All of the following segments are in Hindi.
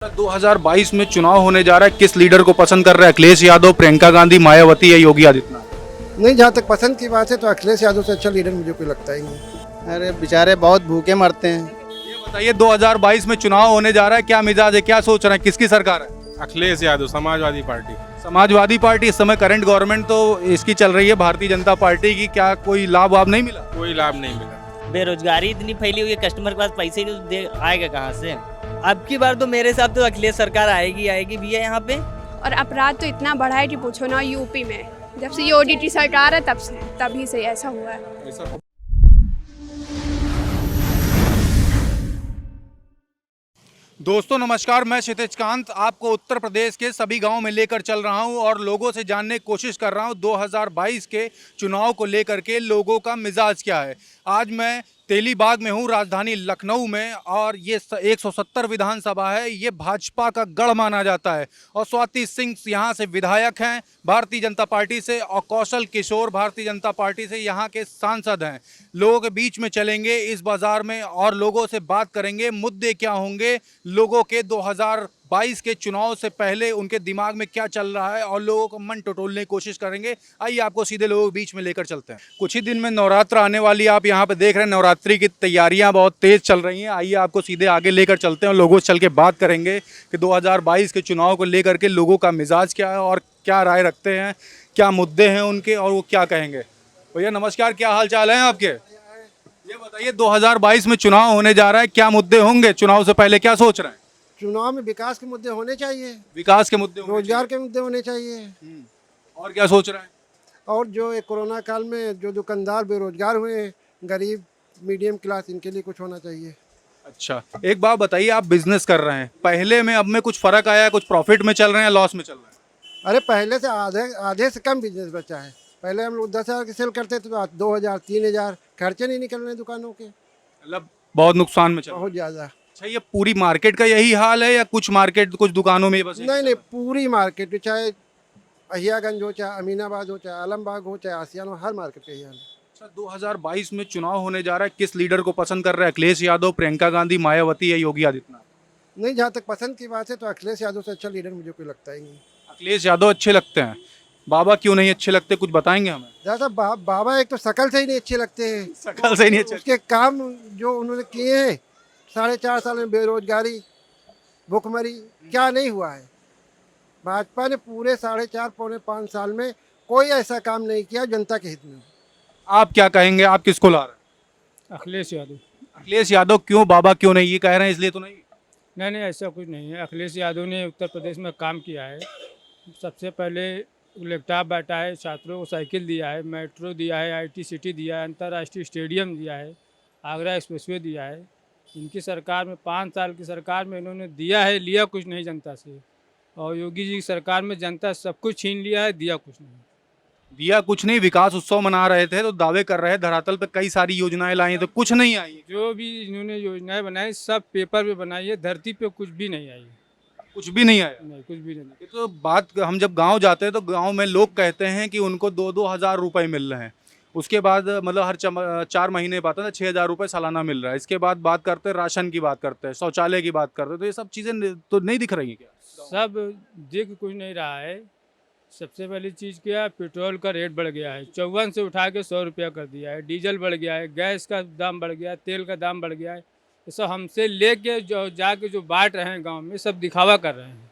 2022 में चुनाव होने जा रहा है। किस लीडर को पसंद कर रहे हैं? अखिलेश यादव, प्रियंका गांधी, मायावती या योगी आदित्यनाथ? नहीं, जहाँ तक पसंद की बात है तो अखिलेश यादव से अच्छा लीडर मुझे कोई लगता ही नहीं। अरे बेचारे बहुत भूखे मरते हैं। ये बताइए, 2022 में चुनाव होने जा रहा है, क्या मिजाज है, क्या सोच रहे हैं, किसकी सरकार है? अखिलेश यादव, समाजवादी पार्टी। समाजवादी पार्टी। इस समय करंट गवर्नमेंट तो इसकी चल रही है, भारतीय जनता पार्टी की। क्या कोई लाभ वाभ नहीं मिला? कोई लाभ नहीं मिला। बेरोजगारी इतनी फैली हुई है, कस्टमर के पास पैसे ही नहीं, दे आएगा कहाँ से? अब की बार तो मेरे हिसाब तो अखिलेश सरकार आएगी भैया यहाँ पे। और अपराध तो इतना बढ़ा है कि पूछो ना। यूपी में जब से ये ओडीटी सरकार है तभी से ऐसा हुआ है। दोस्तों नमस्कार, मैं क्षितिज कांत आपको उत्तर प्रदेश के सभी गांवों में लेकर चल रहा हूं और लोगों से जानने की कोशिश कर रहा हूं 2022 के चुनाव को लेकर के लोगों का मिजाज क्या है। आज मैं तेलीबाग में हूं, राजधानी लखनऊ में, और ये 170 विधानसभा है। ये भाजपा का गढ़ माना जाता है और स्वाति सिंह यहाँ से विधायक हैं भारतीय जनता पार्टी से, और कौशल किशोर भारतीय जनता पार्टी से यहाँ के सांसद हैं। लोगों के बीच में चलेंगे इस बाजार में और लोगों से बात करेंगे, मुद्दे क्या होंगे लोगों के 2022 के चुनाव से पहले, उनके दिमाग में क्या चल रहा है, और लोगों को मन टटोलने की कोशिश करेंगे। आइए आपको सीधे लोगों के बीच में लेकर चलते हैं। कुछ ही दिन में नवरात्र आने वाली है, आप यहाँ पे देख रहे हैं नवरात्रि की तैयारियां बहुत तेज चल रही हैं। आइए आपको सीधे आगे लेकर चलते हैं और लोगों से चल के बात करेंगे कि 2022 के चुनाव को लेकर के लोगों का मिजाज क्या है और क्या राय रखते हैं, क्या मुद्दे हैं उनके और वो क्या कहेंगे। भैया नमस्कार, क्या हाल चाल है आपके? ये बताइए, 2022 में चुनाव होने जा रहा है, क्या मुद्दे होंगे चुनाव से पहले, क्या सोच रहे हैं? चुनाव में विकास के मुद्दे होने चाहिए, विकास के मुद्दे होने रोजगार के मुद्दे होने चाहिए। चाहिए। और क्या सोच रहे हैं? और जो ये कोरोना काल में जो दुकानदार बेरोजगार हुए, गरीब मीडियम क्लास, इनके लिए कुछ होना चाहिए। अच्छा, एक बात बताइए, आप बिजनेस कर रहे हैं, पहले में अब में कुछ फर्क आया है? कुछ प्रॉफिट में चल रहे हैं, लॉस में चल रहे हैं? अरे पहले से आधे से कम बिजनेस बचा है। पहले हम लोग 10,000 की सेल करते थे तो आज 2,000 3,000, खर्चे नहीं निकल रहे दुकानों के, मतलब बहुत नुकसान में चल रहा है। बहुत ज़्यादा। अच्छा, ये पूरी मार्केट का यही हाल है या कुछ मार्केट, कुछ दुकानों में बस? नहीं, पूरी मार्केट, चाहे अहियागंज हो, चाहे अमीनाबाद हो, चाहे आलमबाग हो, चाहे आसियाना हो, हर मार्केट का यही हाल है। अच्छा, 2022 में चुनाव होने जा रहा है, किस लीडर को पसंद कर रहे हैं? अखिलेश यादव, प्रियंका गांधी, मायावती या योगी आदित्यनाथ? नहीं, जहाँ तक पसंद की बात है तो अखिलेश यादव से अच्छा लीडर मुझे कोई लगता ही नहीं। अखिलेश यादव अच्छे लगते हैं। बाबा क्यों नहीं अच्छे लगते, कुछ बताएंगे हमें? ज़्यादा बाबा एक तो शकल से ही नहीं अच्छे लगते हैं। शकल से ही नहीं अच्छे। उसके काम जो उन्होंने किए हैं 4.5 साल में, बेरोजगारी, भुखमरी, क्या नहीं हुआ है। भाजपा ने पूरे 4.5 पौने 5 साल में कोई ऐसा काम नहीं किया जनता के हित में। आप क्या कहेंगे, आप किसको ला रहे हैं? अखिलेश यादव। अखिलेश यादव क्यों, बाबा क्यों नहीं, ये कह रहे हैं इसलिए तो नहीं? नहीं नहीं, ऐसा कुछ नहीं है। अखिलेश यादव ने उत्तर प्रदेश में काम किया है। सबसे पहले लैपटॉप बांटा है, छात्रों को साइकिल दिया है, मेट्रो दिया है, आईटी सिटी दिया है, अंतर्राष्ट्रीय स्टेडियम दिया है, आगरा एक्सप्रेसवे दिया है। इनकी सरकार में 5 साल की सरकार में इन्होंने दिया है, लिया कुछ नहीं जनता से। और योगी जी की सरकार में जनता सब कुछ छीन लिया है, दिया कुछ नहीं। दिया कुछ नहीं। विकास उत्सव मना रहे थे तो दावे कर रहे हैं, धरातल पे कई सारी योजनाएं लाई हैं तो कुछ नहीं आई। जो भी इन्होंने योजनाएं बनाई सब पेपर पे बनाई है, धरती पे कुछ भी नहीं आई। कुछ भी नहीं आया। नहीं, कुछ भी नहीं। ये तो बात, हम जब गांव जाते हैं तो गांव में लोग कहते हैं कि उनको 2-2 हज़ार रुपए मिल रहे हैं। उसके बाद मतलब हर 4 महीने बाद 6,000 रुपए सालाना मिल रहा है। इसके बाद बात करते हैं राशन की, बात करते हैं शौचालय की, बात करते हैं, तो ये सब चीज़ें तो नहीं दिख रही हैं क्या? सब दिख कुछ नहीं रहा है। सबसे पहली चीज़ क्या है, पेट्रोल का रेट बढ़ गया है, 54 से उठा के 100 रुपया कर दिया है। डीजल बढ़ गया है, गैस का दाम बढ़ गया है, तेल का दाम बढ़ गया है। ये सब हमसे लेके जो जाके जो बांट रहे हैं गांव में, सब दिखावा कर रहे हैं।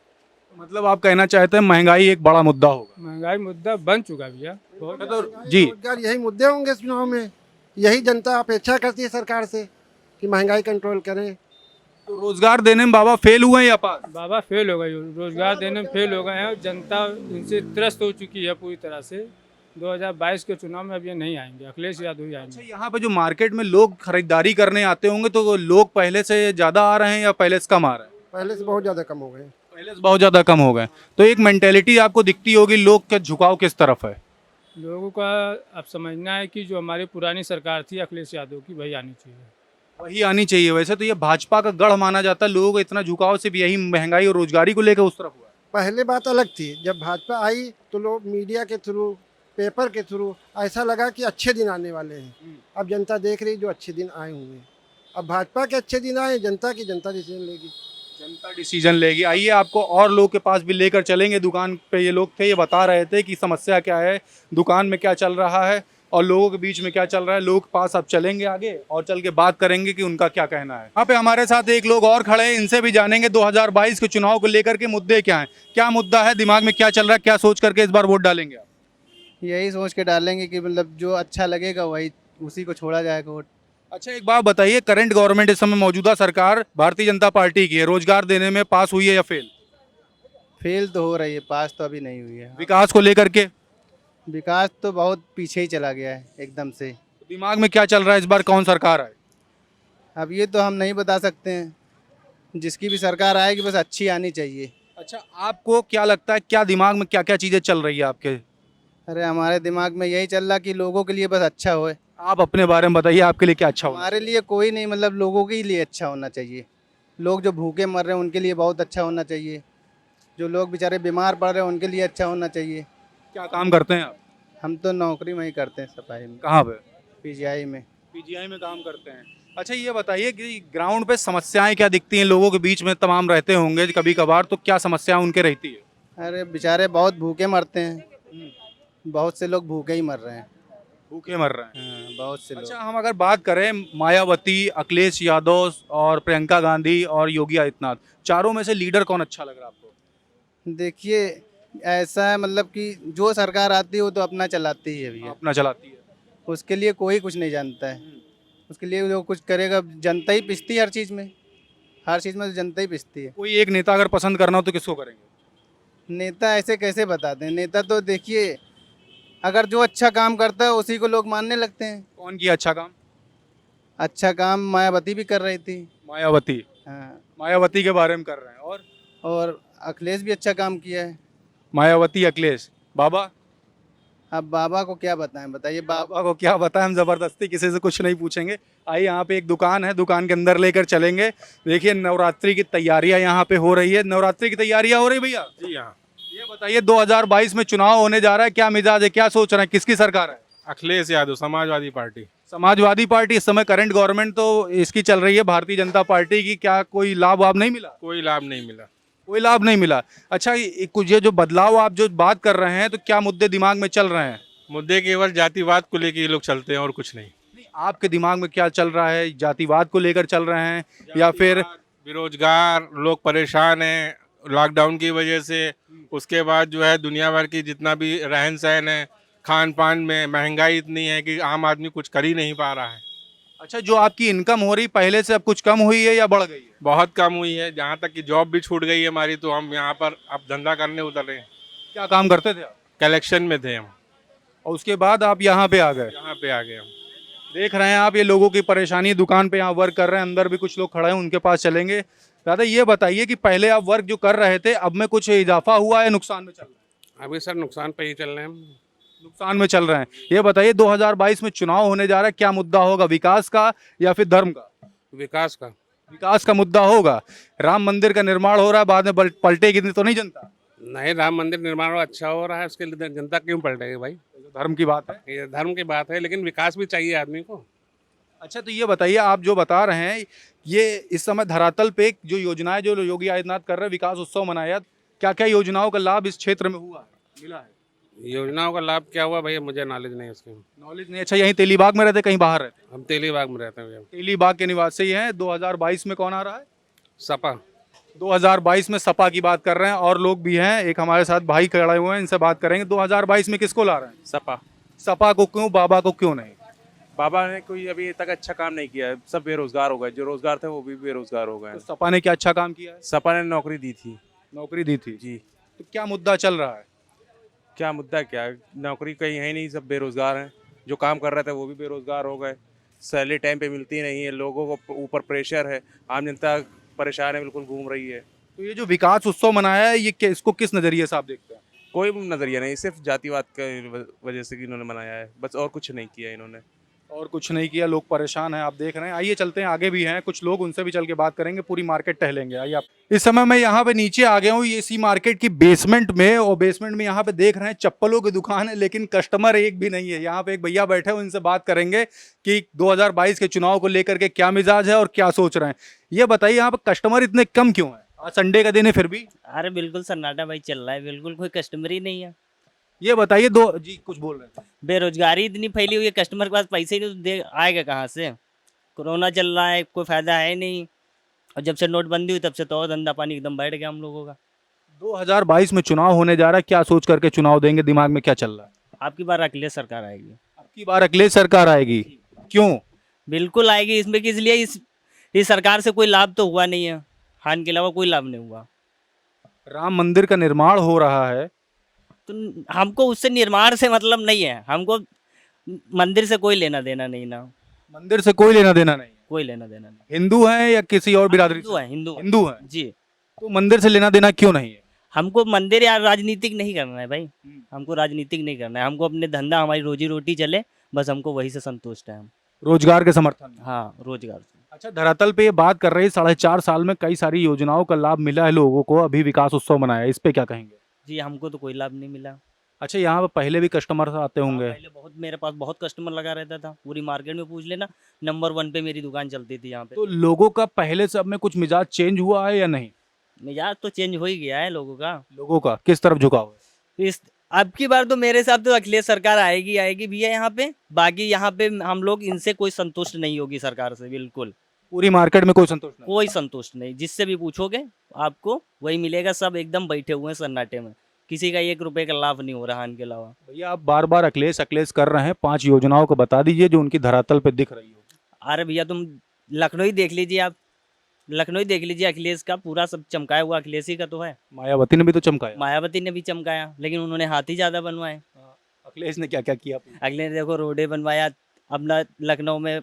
मतलब आप कहना चाहते हैं महंगाई एक बड़ा मुद्दा होगा? महंगाई मुद्दा बन चुका भैया बहुत। तो जी, रोजगार, यही मुद्दे होंगे इस चुनाव में। यही जनता अपेक्षा करती है सरकार से कि महंगाई कंट्रोल करें। तो रोजगार देने में बाबा फेल हुए हैं या पास? बाबा फेल हो गए, रोजगार देने में फेल हो गए हैं और जनता इनसे त्रस्त हो चुकी है पूरी तरह से। 2022 के चुनाव में अब ये नहीं आएंगे, अखिलेश यादव ही अच्छा, आएंगे। यहाँ पे जो मार्केट में लोग खरीदारी करने आते होंगे तो लोग पहले से ज़्यादा आ रहे हैं या पहले से कम आ रहे हैं? पहले से बहुत ज़्यादा कम हो गए। पहले से बहुत ज़्यादा कम हो गए। तो एक मेंटेलिटी आपको दिखती होगी, लोग का झुकाव किस तरफ है? लोगों का अब समझना है कि जो हमारी पुरानी सरकार थी अखिलेश यादव की, वही आनी चाहिए। वही आनी चाहिए। वैसे तो ये भाजपा का गढ़ माना जाता है, लोगों का इतना झुकाव सिर्फ यही महंगाई और रोजगारी को लेकर उस तरफ हुआ है। पहले बात अलग थी, जब भाजपा आई तो लोग मीडिया के थ्रू, पेपर के थ्रू ऐसा लगा कि अच्छे दिन आने वाले हैं। अब जनता देख रही जो अच्छे दिन आए हुए हैं। अब भाजपा के अच्छे दिन आए, जनता की जनता डिसीजन लेगी। जनता डिसीजन लेगी। आइए आपको और लोग के पास भी लेकर चलेंगे। दुकान पे ये लोग थे, ये बता रहे थे कि समस्या क्या है, दुकान में क्या चल रहा है और लोगों के बीच में क्या चल रहा है। लोग के पास अब चलेंगे आगे और चल के बात करेंगे कि उनका क्या कहना है। यहाँ पे हमारे साथ एक लोग और खड़े हैं, इनसे भी जानेंगे 2022 के चुनाव को लेकर के मुद्दे क्या हैं, क्या मुद्दा है, दिमाग में क्या चल रहा है, क्या सोच करके इस बार वोट डालेंगे आप? यही सोच के डालेंगे कि मतलब जो अच्छा लगेगा वही उसी को छोड़ा जाएगा वोट। अच्छा एक बात बताइए, करंट गवर्नमेंट इस समय मौजूदा सरकार भारतीय जनता पार्टी की है, रोजगार देने में पास हुई है या फेल? फेल तो हो रही है, पास तो अभी नहीं हुई है। विकास को लेकर के विकास तो बहुत पीछे ही चला गया है एकदम से। दिमाग में क्या चल रहा है, इस बार कौन सरकार आए? अब ये तो हम नहीं बता सकते हैं, जिसकी भी सरकार आएगी बस अच्छी आनी चाहिए। अच्छा आपको क्या लगता है, क्या दिमाग में क्या क्या चीजें चल रही है आपके? अरे हमारे दिमाग में यही चल रहा कि लोगों के लिए बस अच्छा होए। आप अपने बारे में बताइए, आपके लिए क्या अच्छा होगा? हमारे लिए कोई नहीं, मतलब लोगों के लिए अच्छा होना चाहिए। लोग जो भूखे मर रहे हैं उनके लिए बहुत अच्छा होना चाहिए। जो लोग बेचारे बीमार पड़ रहे हैं उनके लिए अच्छा होना चाहिए। क्या काम करते हैं आप? हम तो नौकरी में ही करते हैं, सफाई में, कहाँ पे? पीजीआई में। पीजीआई में काम करते हैं। अच्छा ये बताइए कि ग्राउंड पे समस्याएं क्या दिखती हैं, लोगों के बीच में तमाम रहते होंगे कभी कभार, तो क्या समस्याएं उनके रहती है? अरे बेचारे बहुत भूखे मरते हैं, बहुत से लोग भूखे ही मर रहे हैं। भूखे मर रहे हैं। हाँ, बहुत से लोग। अच्छा हम अगर बात करें मायावती, अखिलेश यादव और प्रियंका गांधी और योगी आदित्यनाथ, चारों में से लीडर कौन अच्छा लग रहा है आपको? देखिए ऐसा है, मतलब कि जो सरकार आती है वो तो अपना चलाती ही है भैया। अपना चलाती है। उसके लिए कोई कुछ नहीं जानता है। उसके लिए जो कुछ करेगा जनता ही पिसती है हर चीज़ में। हर चीज़ में तो जनता ही पिसती है। कोई एक नेता अगर पसंद करना हो तो किसको करेंगे? नेता ऐसे कैसे बताते हैं? नेता तो देखिए अगर जो अच्छा काम करता है उसी को लोग मानने लगते हैं। कौन किया अच्छा काम? अच्छा काम मायावती भी कर रही थी। मायावती। हाँ, मायावती के बारे में कर रहे हैं। और अखिलेश भी अच्छा काम किया है। मायावती, अखिलेश, बाबा? अब बाबा को क्या बताएं, बताइए। बाबा को क्या बताएं, हम जबरदस्ती किसी से कुछ नहीं पूछेंगे। आइए यहाँ पे एक दुकान है, दुकान के अंदर लेकर चलेंगे। देखिए नवरात्रि की तैयारियां यहाँ पे हो रही है। नवरात्रि की तैयारियां हो रही भैया? जी हाँ। ये बताइए 2022 में चुनाव होने जा रहा है, क्या मिजाज है, क्या सोच रहे हैं, किसकी सरकार है? अखिलेश यादव, समाजवादी पार्टी। समाजवादी पार्टी। इस समय करंट गवर्नमेंट तो इसकी चल रही है भारतीय जनता पार्टी की, क्या कोई लाभ वाभ नहीं मिला? कोई लाभ नहीं मिला। कोई लाभ नहीं मिला। अच्छा कुछ ये जो बदलाव आप जो बात कर रहे हैं, तो क्या मुद्दे दिमाग में चल रहे हैं? मुद्दे केवल जातिवाद को लेकर ये लोग चलते हैं और कुछ नहीं। नहीं, आपके दिमाग में क्या चल रहा है? जातिवाद को लेकर चल रहे हैं या फिर बेरोजगार लोग परेशान हैं लॉकडाउन की वजह से। उसके बाद जो है दुनिया भर की जितना भी रहन सहन है, खान पान में महंगाई इतनी है कि आम आदमी कुछ कर ही नहीं पा रहा है। अच्छा जो आपकी इनकम हो रही पहले से अब कुछ कम हुई है या बढ़ गई है? बहुत कम हुई है, जहाँ तक कि जॉब भी छूट गई है हमारी, तो हम यहाँ पर अब धंधा करने उतर रहे हैं। क्या काम करते थे आप? कलेक्शन में थे हम, और उसके बाद आप यहाँ पे आ गए। यहाँ पे आ गए हम। देख रहे हैं आप ये लोगों की परेशानी, दुकान पे यहाँ वर्क कर रहे हैं, अंदर भी कुछ लोग खड़े हैं, उनके पास चलेंगे। दादा ये बताइए कि पहले आप वर्क जो कर रहे थे, अब में कुछ इजाफा हुआ है, नुकसान में चल रहा है? अभी सर नुकसान पे ही चल रहे हैं हम। नुकसान में चल रहे हैं। ये बताइए 2022 में चुनाव होने जा रहा है, क्या मुद्दा होगा, विकास का या फिर धर्म का? विकास का। विकास का मुद्दा होगा। राम मंदिर का निर्माण हो रहा है, बाद में पलटेगी तो नहीं जनता? नहीं, राम मंदिर निर्माण अच्छा हो रहा है, उसके लिए जनता क्यों पलटेगी भाई? धर्म की बात है। ये धर्म की बात है, लेकिन विकास भी चाहिए आदमी को। अच्छा तो ये बताइए, आप जो बता रहे हैं ये इस समय धरातल पे जो योजनाएं जो योगी आदित्यनाथ कर रहे हैं, विकास उत्सव मनाया, क्या क्या योजनाओं का लाभ इस क्षेत्र में हुआ है, मिला है? योजनाओं का लाभ क्या हुआ भैया, मुझे नॉलेज नहीं है उसकी। नॉलेज नहीं। अच्छा यहीं तेलीबाग में रहते, कहीं बाहर रहते? हम तेलीबाग में रहते हैं भैया। तेलीबाग के निवासी हैं। 2022 में कौन आ रहा है? सपा। 2022 में सपा की बात कर रहे हैं, और लोग भी हैं, एक हमारे साथ भाई खड़े हुए हैं, इनसे बात करेंगे। 2022 में किसको ला रहे हैं? सपा। सपा को क्यों, बाबा को क्यों नहीं? बाबा ने कोई अभी तक अच्छा काम नहीं किया है, सब बेरोजगार हो गए, जो रोजगार थे वो भी बेरोजगार हो गए तो हैं। सपा ने क्या अच्छा काम किया है? सपा ने नौकरी दी थी। नौकरी दी थी जी। तो क्या मुद्दा चल रहा है? क्या मुद्दा क्या है, नौकरी कहीं है नहीं, सब बेरोजगार हैं। जो काम कर रहे थे वो भी बेरोजगार हो गए, सैलरी टाइम पे मिलती नहीं है, लोगों को ऊपर प्रेशर है, आम जनता परेशान है, बिल्कुल घूम रही है। तो ये जो विकास उत्सव मनाया है, ये इसको किस नजरिए से आप देखते हैं? कोई नजरिया नहीं, सिर्फ जातिवाद के वजह से इन्होंने मनाया है बस, और कुछ नहीं किया इन्होंने। और कुछ नहीं किया, लोग परेशान हैं, आप देख रहे हैं। आइए चलते हैं, आगे भी हैं कुछ लोग, उनसे भी चल के बात करेंगे, पूरी मार्केट टहलेंगे। आइए आप। इस समय मैं यहाँ पे नीचे आ गया हूँ, ये इसी मार्केट की बेसमेंट में, और बेसमेंट में यहाँ पे देख रहे हैं चप्पलों की दुकान है, लेकिन कस्टमर एक भी नहीं है। यहाँ पे एक भैया बैठे हैं, उनसे बात करेंगे कि 2022 के चुनाव को लेकर के क्या मिजाज है और क्या सोच रहे हैं। ये बताइए यहाँ पे कस्टमर इतने कम क्यों है? आज संडे का दिन है फिर भी। अरे बिल्कुल सन्नाटा भाई चल रहा है, बिल्कुल कोई कस्टमर ही नहीं है। ये बताइए दो जी कुछ बोल रहे थे। बेरोजगारी इतनी फैली हुई है, कस्टमर के पास पैसे ही नहीं तो दे आएगा कहाँ से। कोरोना चल रहा है, कोई फायदा है नहीं, और जब से नोटबंदी हुई तब से तो और धंधा पानी एकदम बैठ गया हम लोगों का। 2022 में चुनाव होने जा रहा है, क्या सोच करके चुनाव देंगे, दिमाग में क्या चल रहा है? आपकी बार अखिलेश सरकार आएगी। आपकी बार अखिलेश सरकार आएगी, क्यों? बिल्कुल आएगी, इसमें किस लिए इस सरकार से कोई लाभ तो हुआ नहीं है, हानि के अलावा कोई लाभ नहीं हुआ। राम मंदिर का निर्माण हो रहा है, तो हमको उससे निर्माण से मतलब नहीं है, हमको मंदिर से कोई लेना देना नहीं ना, मंदिर से कोई लेना देना नहीं है। कोई लेना देना नहीं। हिंदू हैं या किसी और बिरादरी हिंदू से? है, हिंदू है। हिंदू हैं, जी, तो मंदिर से लेना देना क्यों नहीं है? हमको मंदिर या राजनीतिक नहीं करना है भाई, हमको राजनीतिक नहीं करना है, हमको अपने धंधा हमारी रोजी रोटी चले, बस हमको वही से संतुष्ट है हम। रोजगार के समर्थन में। हाँ, रोजगार से। अच्छा, धरातल पे ये बात कर रही है, 4.5 साल में कई सारी योजनाओं का लाभ मिला है लोगों को, अभी विकास उत्सव मनाया, इस पे क्या कहेंगे? जी, हमको तो कोई लाभ नहीं मिला। अच्छा, यहाँ पे पहले भी कस्टमर आते हाँ, होंगे? पहले बहुत मेरे पास बहुत कस्टमर लगा रहता था, पूरी मार्केट में पूछ लेना, नंबर 1 पे मेरी दुकान चलती थी यहाँ पे। तो लोगों का पहले से अब में कुछ मिजाज चेंज हुआ है या नहीं? मिजाज तो चेंज हो ही गया है लोगों का। लोगों का किस तरफ झुकाव है? इस अब की बार तो मेरे हिसाब तो अखिलेश सरकार आएगी भैया यहाँ पे। बाकी यहाँ पे हम लोग इनसे कोई संतुष्ट नहीं होगी सरकार से, बिल्कुल पूरी मार्केट में कोई संतोष नहीं? कोई संतुष्ट नहीं। जिससे भी पूछोगे आपको वही मिलेगा, सब एकदम बैठे हुए हैं सन्नाटे में, किसी का 1 रुपए का लाभ नहीं हो रहा इनके अलावा। भैया आप बार बार अखिलेश अखिलेश कर रहे हैं, 5 योजनाओं को बता दीजिए जो उनकी धरातल पे दिख रही हो। अरे भैया तुम लखनऊ ही देख लीजिए, आप लखनऊ ही देख लीजिए, अखिलेश का पूरा सब चमकाया हुआ अखिलेश ही का तो है। मायावती ने भी तो चमकाया। मायावती ने भी चमकाया, लेकिन उन्होंने हाथी ज्यादा बनवाए। अखिलेश ने क्या क्या किया? अगले ने देखो रोडे बनवाया अपना लखनऊ में,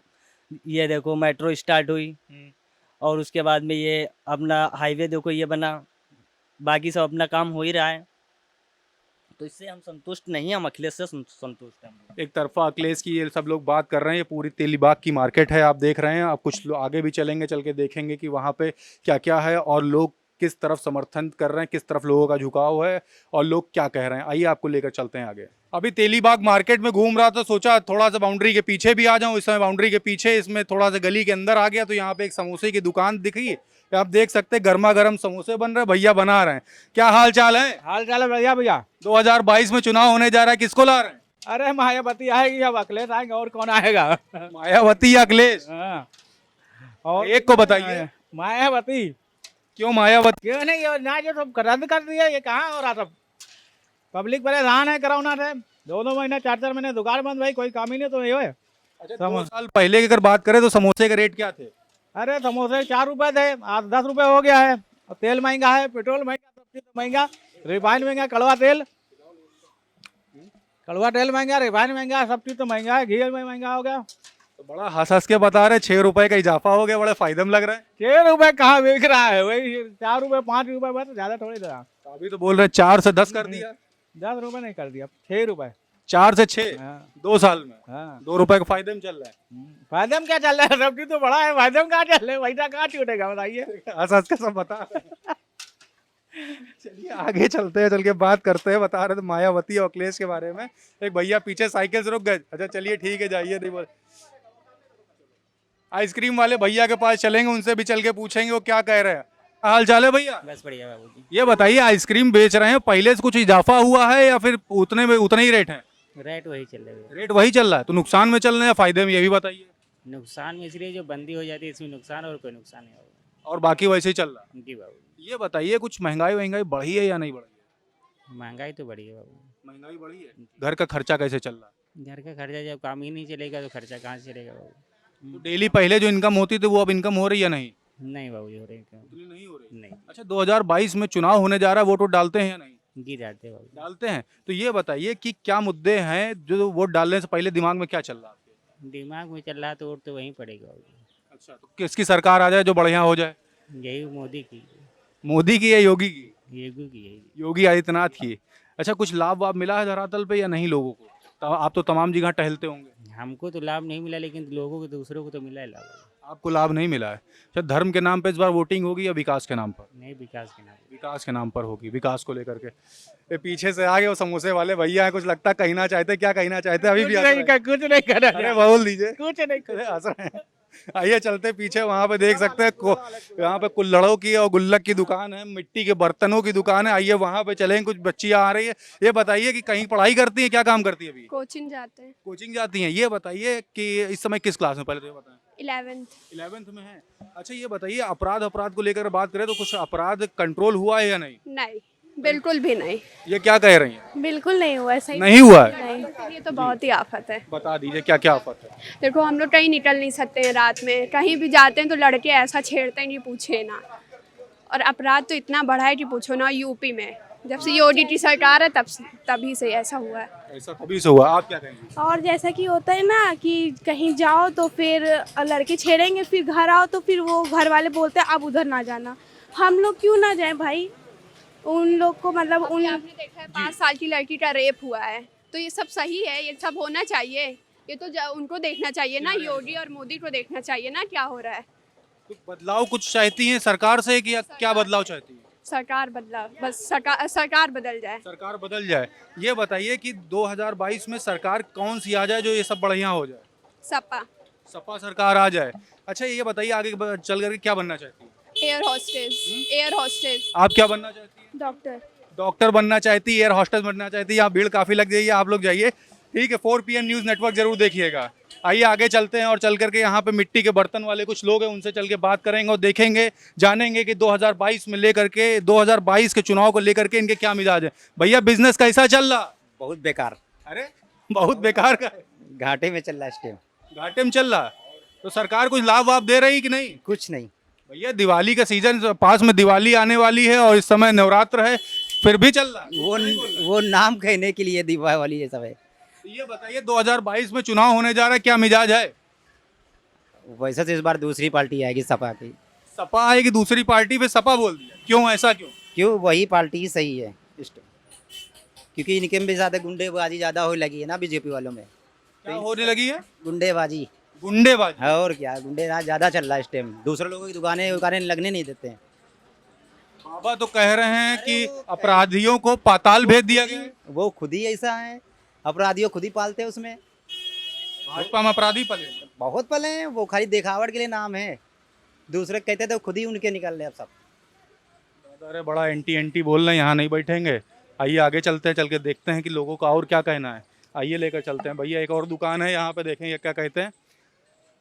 ये देखो मेट्रो स्टार्ट हुई, और उसके बाद में ये अपना हाईवे देखो ये बना, बाकी सब अपना काम हो ही रहा है। तो इससे हम संतुष्ट नहीं हैं, हम अखिलेश से संतुष्ट हैं। एक तरफा अखिलेश की ये सब लोग बात कर रहे हैं, ये पूरी तेलीबाग की मार्केट है, आप देख रहे हैं। आप कुछ लोग आगे भी चलेंगे, चल के देखेंगे कि वहाँ पे क्या क्या है और लोग किस तरफ समर्थन कर रहे हैं, किस तरफ लोगों का झुकाव है और लोग क्या कह रहे हैं। आइए आपको लेकर चलते हैं आगे। अभी तेलीबाग मार्केट में घूम रहा था, सोचा थोड़ा सा बाउंड्री के पीछे भी आ जाऊं। इस समय बाउंड्री के पीछे इसमें थोड़ा सा गली के अंदर आ गया तो यहाँ पे एक समोसे की दुकान दिख रही है, आप देख सकते हैं गर्मा गर्म समोसे बन रहे हैं, भैया बना रहे हैं। क्या हाल चाल है? हाल चाल है बढ़िया भैया। 2022 में चुनाव होने जा रहा है, किसको ला रहे हैं? अरे मायावती आएगी, अब अखिलेश आएंगे, और कौन आएगा? मायावती या अखिलेश? हाँ। और एक को बताइए। मायावती। क्यों मायावती? क्यों नहीं, ये ना जो सब रद्द कर दिया, ये कहाँ हो रहा? सब पब्लिक परेशान है कोरोना से, 2-2 महीने 4-4 महीने दुकान बंद भाई, कोई काम ही नहीं। तो ये है। अच्छा, 2 साल पहले की अगर बात करें तो समोसे के रेट क्या थे? अरे समोसे 4 रुपए थे, आज 10 रुपए हो गया है। और तेल महंगा है, पेट्रोल महंगा, सब चीज महंगा, रिफाइन महंगा, कड़वा तेल महंगा, रिफाइन महंगा, सब चीज तो महंगा है, घी महंगा हो गया। तो बड़ा हंस हंस के बता रहे 6 रुपए का इजाफा हो गया, बड़ा फायदे में लग रहा है। 6 रुपए कहाँ बिक रहा है, वही 4 रुपए 5 रुपए, बस ज्यादा थोड़ी दे रहा। तो अभी तो बोल रहे हैं 4 से 10 कर दिया। 10 रुपए नहीं कर दिया, 6 रुपए। 4 से 6 हाँ। 2 साल में। हाँ। 2 रुपए का फायदे में चल रहा है। फायदे में क्या चल रहा है, सब चीज तो बड़ा है, फायदे में कहाँ चल रहा है, पैसा कहाँ छूटेगा बताइए। हंस हंस के सब बता रहे हैं। चलिए आगे चलते हैं, चल के बात करते हैं। बता रहे थे मायावती और अखिलेश के बारे में। एक भैया पीछे साइकिल से रुक गए। अच्छा चलिए ठीक है, जाइए। नहीं बोल, आइसक्रीम वाले भैया के पास चलेंगे, उनसे भी चल के पूछेंगे वो क्या कह रहे हैं। हाल चाल है भैया? बस बढ़िया बाबू जी। ये बताइए, आइसक्रीम बेच रहे हैं, पहले से कुछ इजाफा हुआ है या फिर उतने में उतना ही रेट है? रेट वही चल रहा है। रेट वही चल रहा है, तो नुकसान में चल रहे हैं या फायदे में, ये भी बताइए। नुकसान में इसलिए जो बंदी हो जाती है इसमें नुकसान, और कोई नुकसान नहीं होगा। और बाकी वैसे ही चल रहा है। जी बाबू। ये बताइए, कुछ महंगाई बढ़ी है या नहीं बढ़ी? महंगाई तो बढ़ी है बाबू। महंगाई बढ़ी है। घर का खर्चा कैसे चल रहा है? घर का खर्चा जब काम ही नहीं चलेगा तो खर्चा कहाँ से चलेगा बाबू? तो डेली पहले जो इनकम होती थी वो अब इनकम हो रही है नहीं? नहीं बाबू जी, हो रही है उतनी नहीं हो रही। नहीं। अच्छा, 2022 में चुनाव होने जा रहा है, वोट वोट डालते हैं या नहीं? जी डालते बाबू। डालते हैं। तो ये बताइए कि क्या मुद्दे हैं जो वोट डालने से पहले दिमाग में क्या चल रहा है आपके? दिमाग में चल रहा है तो वोट तो वहीं पड़ेगा बाबू। अच्छा, तो किसकी सरकार आ जाए जो बढ़िया हो जाए? यही मोदी की, मोदी की या योगी की? योगी की यही। योगी आदित्यनाथ की। अच्छा, कुछ लाभ वाभ मिला है धरातल पे या नहीं लोगों को? तो आप तो तमाम जगह टहलते होंगे। हमको तो लाभ नहीं मिला, लेकिन लोगों को, दूसरों को तो मिला है लाभ। आपको लाभ नहीं मिला है? अच्छा, धर्म के नाम पे इस बार वोटिंग होगी या विकास के नाम पर? नहीं, विकास के नाम। विकास के नाम पर होगी, विकास को लेकर के। ये पीछे से आ गए वो समोसे वाले भैया हैं, कुछ लगता है कहना चाहते, क्या कहना चाहते? अभी भी कुछ नहीं कर अरे बोल दीजिए। कुछ नहीं कर हंस रहे हैं। आइए चलते पीछे, वहां पे देख सकते हैं यहाँ पे कुल्हड़ों की और गुल्लक की दुकान है, मिट्टी के बर्तनों की दुकान है। आइए वहां पे चलेंगे, कुछ बच्चियां आ रही है। ये बताइए कि कहीं पढ़ाई करती हैं, क्या काम करती है अभी? कोचिंग जाते हैं। कोचिंग जाती हैं। ये बताइए कि इस समय किस क्लास में, पहले तो ये बताएं। 11th। 11th में है। अच्छा ये बताइए, अपराध को लेकर बात करें तो कुछ अपराध कंट्रोल हुआ है या नहीं? नहीं, बिल्कुल भी नहीं। ये क्या कह रही हैं? बिल्कुल नहीं हुआ है। सही नहीं हुआ है? नहीं, ये तो बहुत ही आफत है। बता दीजिए क्या क्या आफत है। देखो हम लोग कहीं निकल नहीं सकते हैं रात में, कहीं भी जाते हैं तो लड़के ऐसा छेड़ते हैं कि पूछे ना। और अपराध तो इतना बढ़ा है कि पूछो ना। यूपी में जब से योडीटी सरकार है तभी से ऐसा हुआ है। ऐसा तभी से हुआ। आप क्या कहेंगे? और जैसा कि होता है ना कि कहीं जाओ तो फिर लड़के छेड़ेंगे, फिर घर आओ तो फिर वो घर वाले बोलते हैं अब उधर ना जाना। हम लोग क्यों ना जाएं भाई? उन लोग को मतलब उन आपने देखा है 5 साल की लड़की का रेप हुआ है, तो ये सब सही है? ये सब होना चाहिए? ये तो उनको देखना चाहिए ना, योगी और मोदी को देखना चाहिए ना क्या हो रहा है। तो बदलाव कुछ चाहती हैं सरकार से कि क्या बदलाव चाहती हैं? सरकार बदला, बस सरकार बदल जाए। सरकार बदल जाए। ये बताइए कि 2022 में सरकार कौन सी आ जाए जो ये सब बढ़िया हो जाए? सपा। सपा सरकार आ जाए। अच्छा ये बताइए, आगे चल करके क्या बनना चाहती है? Air hostess. Air hostess. आप क्या बनना चाहती हैं? डॉक्टर। डॉक्टर बनना चाहती है, एयर हॉस्टेस बनना चाहती है। यहाँ भीड़ काफी लग जाइए, आप लोग जाइए। ठीक है, 4 PM न्यूज़ नेटवर्क जरूर देखिएगा। आइए आगे चलते हैं और चल करके यहाँ पे मिट्टी के बर्तन वाले कुछ लोग हैं, उनसे चल के बात करेंगे और देखेंगे, जानेंगे कि 2022 में लेकर के 2022 के चुनाव को लेकर के इनके क्या मिजाज है। भैया बिजनेस कैसा चल रहा? बहुत बेकार। अरे बहुत बेकार का है। घाटे में चल रहा है इस टाइम। घाटे में चल रहा। तो सरकार कुछ लाभ वाभ दे रही कि नहीं? कुछ नहीं। भैया दिवाली का सीजन पास में, दिवाली आने वाली है और इस समय नवरात्र है, फिर भी चल रहा। वो नाम कहने के लिए दीपावली ये सब है। ये बताइए 2022 में चुनाव होने जा रहा है, क्या मिजाज है? वैसे तो इस बार दूसरी पार्टी आएगी सपा की। सपा आएगी दूसरी पार्टी पे, सपा बोल दिया। क्यों, ऐसा क्यों? क्यों, वही पार्टी ही सही है इस टाइम। क्योंकि इनके में भी ज़्यादा गुंडेबाजी ज़्यादा होने लगी है ना बीजेपी वालों में। क्या होने लगी है? गुंडेबाजी। गुंडेबाजी। और क्या, गुंडेराज ज़्यादा चल रहा है इस टाइम। दूसरे लोगों की दुकानें लगने नहीं देते हैं। बाबा तो कह रहे हैं कि अपराधियों को पाताल भेज दिया गया है। वो खुद ही ऐसा है, अपराधियों खुद ही पालते हैं उसमें। भाजपा में अपराधी पले बहुत पले हैं, वो खाली दिखावट के लिए नाम है। दूसरे कहते थे खुद ही उनके निकल रहे अब सब। अरे बड़ा एंटी बोल रहे हैं, यहाँ नहीं बैठेंगे। आइए आगे चलते हैं, चल के देखते हैं कि लोगों का और क्या कहना है। आइए लेकर चलते हैं। भैया एक और दुकान है यहाँ पे, देखेंगे क्या कहते हैं।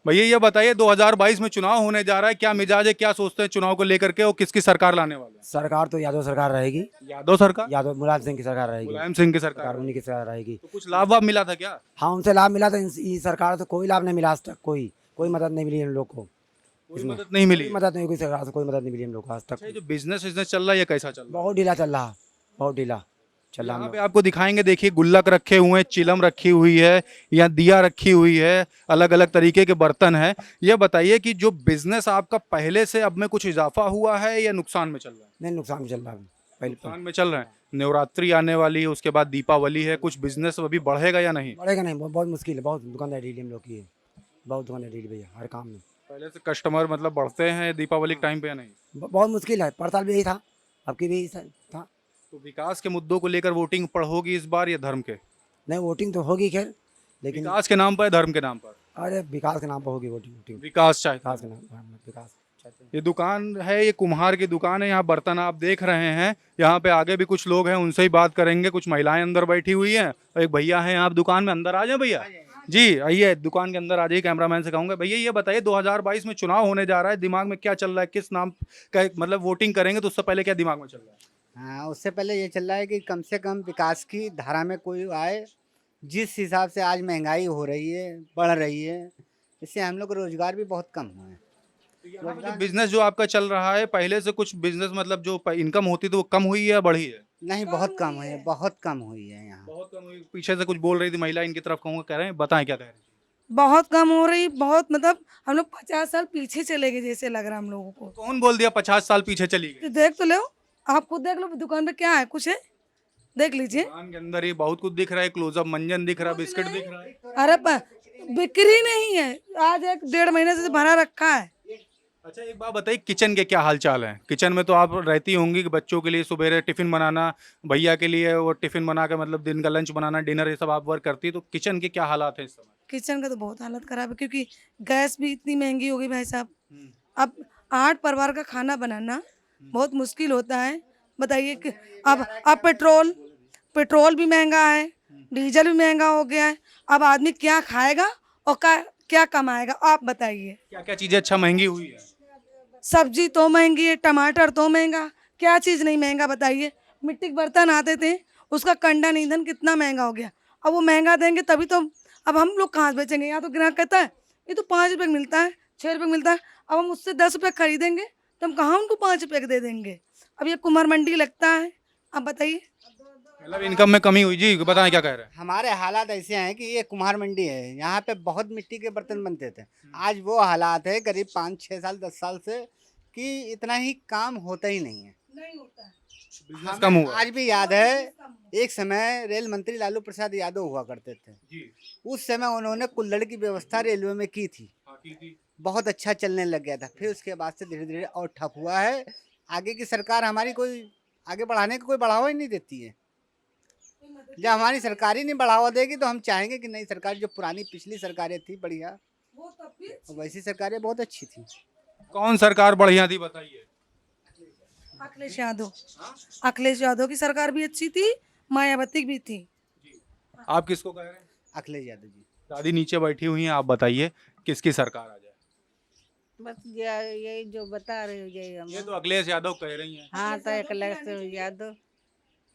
भैया ये बताइए 2022 में चुनाव होने जा रहा है, क्या मिजाज है, क्या सोचते हैं चुनाव को लेकर के और किसकी सरकार लाने वाले हैं? सरकार तो यादव सरकार रहेगी। यादव सरकार? यादव मुलायम सिंह की सरकार रहेगी। मुलायम सिंह की सरकार, उन्हीं की सरकार रहेगी। तो कुछ लाभ वाभ मिला था क्या? हाँ उनसे लाभ मिला था। इस सरकार से कोई लाभ नहीं मिला आज तक। कोई मदद नहीं मिली हम लोग को। कोई मदद नहीं मिली? मदद नहीं, कोई सरकार से कोई मदद नहीं मिली हम लोग को आज तक। जो बिजनेस चल रहा है ये कैसा चल रहा है? बहुत ढीला चल रहा, बहुत ढीला चल रहा। यहाँ पे आपको दिखाएंगे, देखिए गुल्लक रखे हुए हैं, चिलम रखी हुई है, यहाँ दिया रखी हुई है, अलग अलग तरीके के बर्तन हैं। ये बताइए कि जो बिजनेस आपका पहले से अब में कुछ इजाफा हुआ है या नुकसान में चल रहा है? नहीं, नुकसान में चल रहा है। नुकसान में चल रहा है। नवरात्रि आने वाली है, उसके बाद दीपावली है, कुछ बिजनेस अभी बढ़ेगा या नहीं? बढ़ेगा नहीं, बहुत मुश्किल है। बहुत दुकानदारी डील हम लोग की है, बहुत दुकानदारी डील भैया हर काम में। पहले से कस्टमर मतलब बढ़ते हैं दीपावली के टाइम पे या नहीं? बहुत मुश्किल है। पड़ताल भी यही था, अब की भी यही था। तो विकास के मुद्दों को लेकर वोटिंग होगी इस बार या धर्म के? नहीं, वोटिंग तो होगी खैर, लेकिन विकास के नाम पर, धर्म के नाम पर? अरे विकास के नाम पर होगी वोटिंग। विकास चाहते, विकास के नाम पर विकास चाहते हैं। ये दुकान है, ये कुम्हार की दुकान है, यहाँ बर्तन आप देख रहे हैं। यहाँ पे आगे भी कुछ लोग हैं, उनसे ही बात करेंगे। कुछ महिलाएं अंदर बैठी हुई हैं और एक भैया हैं। आप दुकान में अंदर आ जाए भैया जी, आइए दुकान के अंदर आ जाइए। कैमरामैन से कहूँगा भैया ये बताइए 2022 में चुनाव होने जा रहा है, दिमाग में क्या चल रहा है, किस नाम का मतलब वोटिंग करेंगे तो उससे पहले क्या दिमाग में चल रहा है? हाँ, उससे पहले ये चल रहा है कि कम से कम विकास की धारा में कोई आए। जिस हिसाब से आज महंगाई हो रही है, बढ़ रही है, इससे हम लोग रोजगार भी बहुत कम हुए हैं। जो बिजनेस जो आपका चल रहा है, पहले से कुछ बिजनेस मतलब जो इनकम होती थी वो कम हुई है या बढ़ी है? नहीं, बहुत कम है, बहुत कम हुई है यहाँ। बहुत कम हुई। पीछे से कुछ बोल रही थी महिला, इनकी तरफ कहूँगा, कह रहे हैं, बताएं क्या कह रहे हैं? बहुत कम हो रही, बहुत मतलब हम लोग 50 साल पीछे चले गए जैसे लग रहा है हम लोगों को। कौन बोल दिया 50 साल पीछे चली गई? देख तो लो, आप खुद देख लो दुकान पे क्या है, कुछ है देख लीजिए। दुकान के अंदर ही बहुत कुछ दिख रहा है, क्लोजअप मंजन दिख रहा है, बिस्किट दिख रहा है। अरे बिक्री नहीं है, आज 1-1.5 महीने से भरा रखा है। अच्छा एक बात बताइए, किचन के क्या हाल चाल हैं? किचन में तो आप रहती होंगी कि बच्चों के लिए सुबह टिफिन बनाना, भैया के लिए वो टिफिन बना के मतलब दिन का लंच बनाना, डिनर, ये सब आप वर्क करती है, तो किचन के क्या हालात हैं इस समय? किचन का तो बहुत हालत खराब है क्योंकि गैस भी इतनी महंगी हो गई भाई साहब। हम्म। अब 8 परिवार का खाना बनाना बहुत मुश्किल होता है। बताइए कि अब पेट्रोल भी महंगा है, डीजल भी महंगा हो गया है। अब आदमी क्या खाएगा और क्या कमाएगा, आप बताइए। क्या क्या चीजें अच्छा महंगी हुई है? सब्जी तो महंगी है, टमाटर तो महंगा, क्या चीज़ नहीं महंगा बताइए। मिट्टी के बर्तन आते थे, उसका कंडन ईंधन कितना महंगा हो गया। अब वो महंगा देंगे तभी तो, अब हम लोग कहाँ से बेचेंगे। यहाँ तो ग्राहक कहता है ये तो 5 रुपये का मिलता है, 6 रुपये का मिलता है। अब हम उससे 10 रुपये खरीदेंगे तो हम कहाँ उनको 5 रुपये का दे देंगे। अब ये कुमार मंडी लगता है, अब बताइए। मतलब इनकम में कमी हुई जी, बताएं क्या कह रहे हैं? हमारे हालात ऐसे हैं कि ये कुम्हार मंडी है, यहाँ पे बहुत मिट्टी के बर्तन बनते थे। आज वो हालात है करीब 5-6 साल 10 साल से कि इतना ही काम होता ही नहीं है। बिजनेस कम हुआ। आज भी याद है, एक समय रेल मंत्री लालू प्रसाद यादव हुआ करते थे जी। उस समय उन्होंने कुल्हड़ की व्यवस्था रेलवे में की थी, बहुत अच्छा चलने लग गया था। फिर उसके बाद से धीरे धीरे और ठप हुआ है। आगे की सरकार हमारी कोई आगे बढ़ाने का कोई बढ़ावा ही नहीं देती है। जब हमारी सरकार ही नहीं बढ़ावा देगी तो हम चाहेंगे कि नई सरकार, जो पुरानी पिछली सरकारें थी बढ़िया, वैसी सरकारें बहुत अच्छी थी। कौन सरकार बढ़िया थी बताइए? अखिलेश यादव की सरकार भी अच्छी थी, मायावती भी थी। आप किसको कह रहे हैं? अखिलेश यादव जी। दादी नीचे बैठी हुई हैं, आप बताइए किसकी सरकार आ जाए? बस यही जो बता रहे हो यही हम। ये तो अखिलेश यादव कह रही हैं। हाँ तो अखिलेश यादव।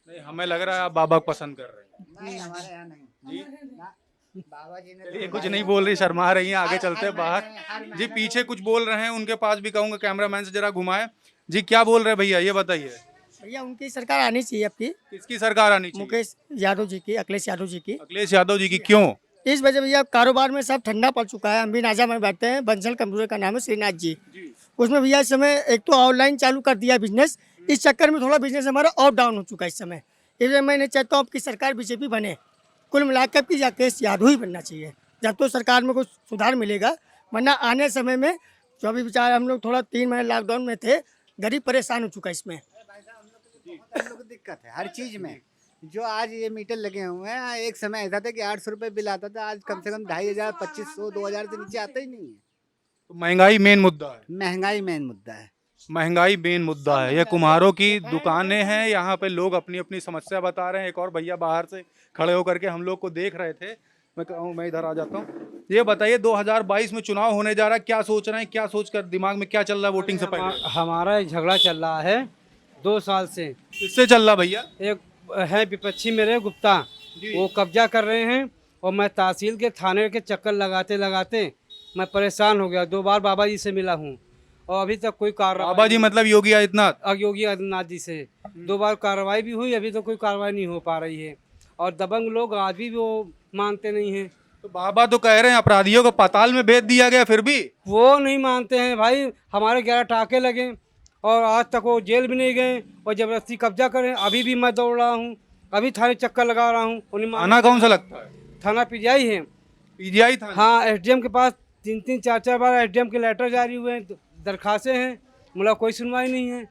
नहीं, हमें लग रहा है आप बाबा को पसंद कर रहे हैं। नहीं, हमारे यहाँ नहीं जी। बाबा जी ने चलिए, कुछ नहीं बोल रही, शर्मा रही हैं, आगे चलते हैं बाहर। जी पीछे कुछ बोल रहे हैं, उनके पास भी कहूँगा कैमरामैन से जरा घुमाए। जी क्या बोल रहे हैं भैया, ये बताइए। भैया उनकी सरकार आनी चाहिए आपकी, किसकी सरकार आनी चाहिए? मुकेश यादव जी की, अखिलेश यादव जी की। अखिलेश यादव जी की, क्यों? इस वजह भैया कारोबार में सब ठंडा पड़ चुका है। हम भी नाजा में बैठते हैं, बंसल कंप्यूटर का नाम है श्रीनाथ जी। उसमें भैया इस समय एक तो ऑनलाइन चालू कर दिया बिजनेस, इस चक्कर में थोड़ा बिजनेस हमारा ऑफ डाउन हो चुका है इस समय। इसलिए मैं नहीं चाहता हूँ आपकी सरकार बीजेपी बने, कुल मिलाकर की अखिलेश यादव ही बनना चाहिए, जब तो सरकार में कुछ सुधार मिलेगा। वरना आने समय में जो अभी बेचारे हम लोग थोड़ा 3 महीने लॉकडाउन में थे, गरीब परेशान हो चुका है इसमें। हम लोग को दिक्कत है हर चीज में। जो आज ये मीटर लगे हुए हैं, एक समय ऐसा था कि 800 रुपये बिल आता था, आज कम से कम 2500, 2500, 2000 से नीचे आता ही नहीं है। तो महंगाई मेन मुद्दा है। महंगाई मेन मुद्दा है। महंगाई मेन मुद्दा है। ये कुम्हारों की दुकानें हैं, यहाँ पे लोग अपनी अपनी समस्या बता रहे हैं। एक और भैया बाहर से खड़े होकर के हम लोग को देख रहे थे। मैं कहूँ मैं इधर आ जाता हूँ। ये बताइए 2022 में चुनाव होने जा रहा है, क्या सोच रहे हैं, क्या सोच कर दिमाग में क्या चल रहा है वोटिंग से पहले? हमारा झगड़ा चल रहा है 2 साल से। किससे चल रहा भैया? एक है विपक्षी मेरे गुप्ता, वो कब्जा कर रहे हैं और मैं तहसील के थाने के चक्कर लगाते लगाते मैं परेशान हो गया। 2 बार बाबा जी से मिला हूँ और अभी तक कोई कार्रवाई। बाबा जी मतलब योगी आदित्यनाथ? योगी आदित्यनाथ जी से 2 बार कार्रवाई भी हुई, अभी तो कोई कार्रवाई नहीं हो पा रही है। और दबंग लोग आज भी वो मानते नहीं हैं। तो बाबा तो कह रहे हैं अपराधियों को पाताल में भेज दिया गया, फिर भी वो नहीं मानते हैं भाई। हमारे 11 टाके लगे और आज तक वो जेल भी नहीं गए और जबरदस्ती कब्जा करें। अभी भी मैं दौड़ रहा हूँ, अभी थाने चक्कर लगा रहा हूँ। थाना कौन सा लगता है? थाना पीजीआई है। पीजीआई थाना? हाँ, एसडीएम के पास 3-3, 4-4 बार एसडीएम के लेटर जारी हुए हैं, दरखास्तें हैं, मतलब कोई सुनवाई नहीं है।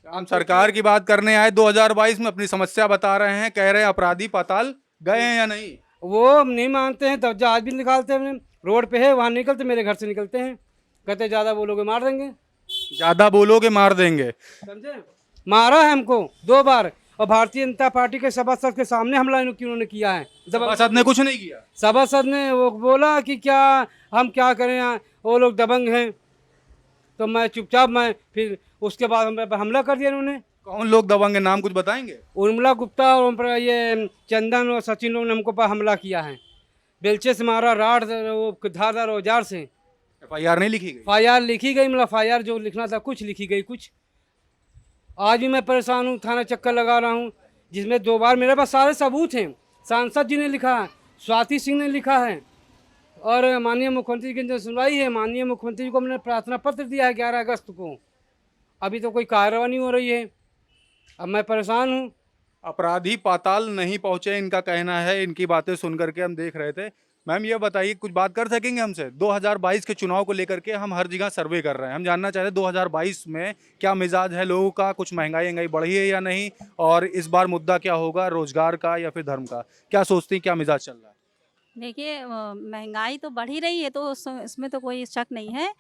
हम सरकार की बात करने आए, 2022 में अपनी समस्या बता रहे हैं, कह रहे हैं अपराधी पाताल गए हैं या नहीं? वो नहीं मानते हैं, तब आज भी निकालते हैं। रोड पे है, वहाँ निकलते, मेरे घर से निकलते हैं, कहते ज़्यादा बोलोगे मार देंगे। ज्यादा बोलोगे मार देंगे, समझे? मारा है हमको 2 बार और भारतीय जनता पार्टी के सभासद के सामने हमला इन्होंने किया है। सभासद ने कुछ नहीं किया? सभासद ने वो बोला कि क्या हम क्या करें, वो लोग दबंग हैं। तो मैं चुपचाप, मैं फिर उसके बाद हम पे हमला कर दिया इन्होंने। कौन लोग दबंग हैं, नाम कुछ बताएंगे? उर्मिला गुप्ता और ये चंदन और सचिन लोग ने हमको पर हमला किया है। बेलचे से मारा, राड, वो धारदार औजार से। FIR नहीं लिखी गई? FIR लिखी गई, मतलब FIR जो लिखना था कुछ लिखी गई कुछ। आज भी मैं परेशान हूँ, थाना चक्कर लगा रहा हूँ, जिसमें 2 बार मेरे पास सारे सबूत हैं। सांसद जी ने लिखा है, स्वाति सिंह ने लिखा है और माननीय मुख्यमंत्री की जो सुनवाई है, माननीय मुख्यमंत्री जी को मैंने प्रार्थना पत्र दिया है 11 अगस्त को। अभी तो कोई कार्रवाई नहीं हो रही है। अब मैं परेशान हूँ। अपराधी पाताल नहीं पहुंचे, इनका कहना है। इनकी बातें सुन करके हम देख रहे थे। मैम ये बताइए, कुछ बात कर सकेंगे हमसे? 2022 के चुनाव को लेकर के हम हर जगह सर्वे कर रहे हैं, हम जानना चाहते हैं 2022 में क्या मिजाज है लोगों का, कुछ महंगाई बढ़ी है या नहीं, और इस बार मुद्दा क्या होगा, रोजगार का या फिर धर्म का? क्या सोचती हैं, क्या मिजाज चल रहा है? देखिए महंगाई तो बढ़ ही रही है, तो इसमें तो कोई शक नहीं है,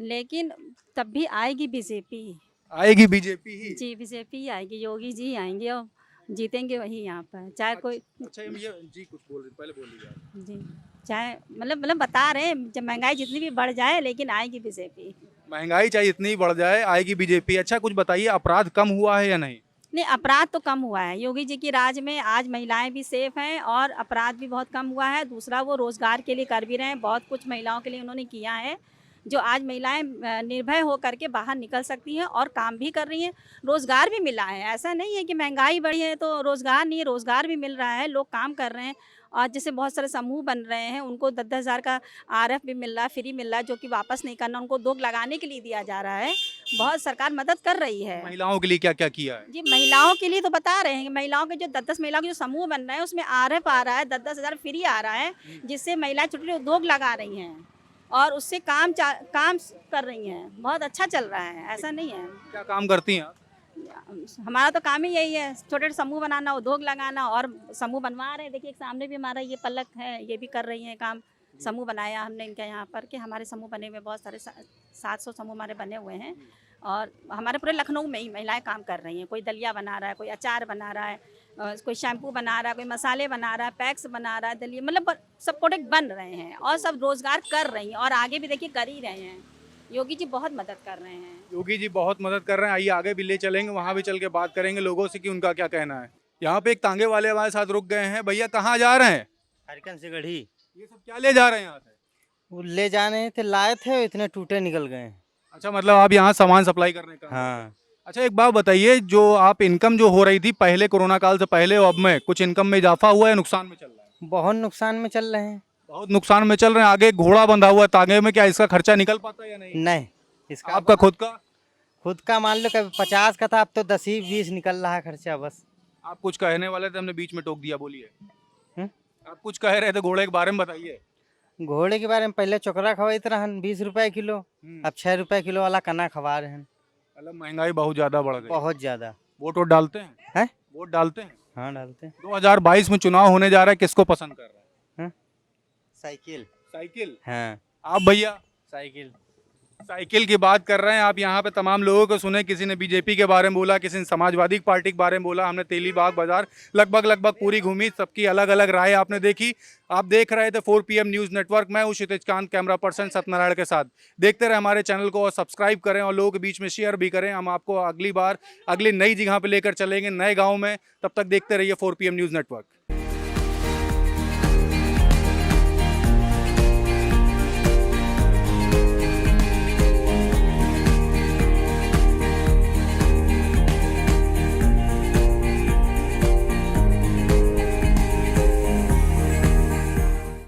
लेकिन तब भी आएगी बीजेपी। आएगी बीजेपी ही? जी बीजेपी ही आएगी, योगी जी आएंगे और जीतेंगे वही यहाँ पर, चाहे कोई। अच्छा ये जी कुछ बोल रहे, पहले बोलिए आप। जी चाहे मतलब बता रहे हैं, जब महंगाई जितनी भी बढ़ जाए लेकिन आएगी बीजेपी। महंगाई चाहे इतनी बढ़ जाए, आएगी बीजेपी। अच्छा कुछ बताइए, अपराध कम हुआ है या नहीं? नहीं, अपराध तो कम हुआ है, योगी जी की राज में आज महिलाएं भी सेफ हैं और अपराध भी बहुत कम हुआ है। दूसरा, वो रोजगार के लिए कर भी रहे हैं, बहुत कुछ महिलाओं के लिए उन्होंने किया है, जो आज महिलाएं निर्भय हो करके बाहर निकल सकती हैं और काम भी कर रही हैं, रोजगार भी मिला है। ऐसा नहीं है कि महंगाई बढ़ी है तो रोजगार नहीं है, रोजगार भी मिल रहा है, लोग काम कर रहे हैं। और जैसे बहुत सारे समूह बन रहे हैं, उनको 10-10 हज़ार का आरएफ भी मिल रहा है, फ्री मिल रहा है, जो कि वापस नहीं करना, उनको दोग लगाने के लिए दिया जा रहा है। बहुत सरकार मदद कर रही है। महिलाओं के लिए क्या क्या किया है? जी महिलाओं के लिए तो बता रहे हैं कि महिलाओं के जो 10-10 महिलाओं के जो समूह बन रहे हैं, उसमें आरएफ आ रहा है, 10-10 हज़ार फ्री आ रहा है, जिससे महिलाएं छोटे छोटे उद्योग लगा रही हैं और उससे काम कर रही हैं। बहुत अच्छा चल रहा है, ऐसा नहीं है। क्या काम करती हैं आप? हमारा तो काम ही यही है, छोटे छोटे समूह बनाना, उद्योग लगाना, और समूह बनवा रहे हैं। देखिए एक सामने भी हमारा ये पलक है, ये भी कर रही हैं काम। समूह बनाया हमने इनके यहाँ पर, कि हमारे समूह बने हुए बहुत सारे 700 समूह हमारे बने हुए हैं, और हमारे पूरे लखनऊ में ही महिलाएं काम कर रही हैं। कोई दलिया बना रहा है, कोई अचार बना रहा है, कोई शैम्पू बना रहा है, कोई मसाले बना रहा है, पैक्स बना रहा है, दलिया, मतलब सब प्रोडक्ट बन रहे हैं और सब रोजगार कर रही हैं और आगे भी देखिए कर ही रहे हैं। योगी जी बहुत मदद कर रहे हैं। योगी जी बहुत मदद कर रहे हैं। आइए आगे भी ले चलेंगे, वहाँ भी चल के बात करेंगे लोगों से कि उनका क्या कहना है। यहाँ पे एक तांगे वाले हमारे साथ रुक गए हैं। भैया कहाँ जा रहे हैं? हरकन से गढ़ी। ये सब क्या ले जा रहे हैं यहाँ से? वो ले जाने थे, लाए थे, इतने टूटे निकल गए। अच्छा मतलब आप यहाँ सामान सप्लाई करने का? हाँ। अच्छा एक बात बताइए, जो आप इनकम जो हो रही थी पहले कोरोना काल से पहले और अब में, कुछ इनकम में इजाफा हुआ है, नुकसान में चल रहा है? बहुत नुकसान में चल रहे हैं। बहुत नुकसान में चल रहे हैं। आगे घोड़ा बंधा हुआ है तांगे में, क्या इसका खर्चा निकल पाता है या नहीं? नहीं, इसका आपका खुद का मान लो कभी 50 का था, अब तो 10-20 निकल रहा है खर्चा बस। आप कुछ कहने वाले थे, हमने बीच में टोक दिया, बोलिए। आप कुछ कह रहे थे घोड़े के बारे में, बताइए। घोड़े के बारे में पहले चोकरा खवाते रहन 20 रुपए किलो, अब 6 रुपए किलो वाला कना खवा रहे हैं। मतलब महंगाई बहुत ज्यादा बढ़ गई। बहुत ज्यादा। वोट डालते हैं? वोट डालते हैं? हाँ डालते हैं। 2022 में चुनाव होने जा रहा है, किसको पसंद कर रहा है? साइकिल। साइकिल? हाँ। आप भैया? साइकिल। साइकिल की बात कर रहे हैं आप। यहाँ पे तमाम लोगों को सुने, किसी ने बीजेपी के बारे में बोला, किसी ने समाजवादी पार्टी के बारे में बोला, हमने तेलीबाग बाजार लगभग पूरी घूमी, सबकी अलग अलग राय आपने देखी। आप देख रहे थे 4 PM न्यूज़ नेटवर्क। मैं हूँ क्षितिज कांत, कैमरा पर्सन सत्यनारायण के साथ। देखते रहे हमारे चैनल को और सब्सक्राइब करें और लोगों के बीच में शेयर भी करें। हम आपको अगली बार अगली नई जगह पर लेकर चलेंगे, नए गाँव में। तब तक देखते रहिए 4 PM न्यूज़ नेटवर्क।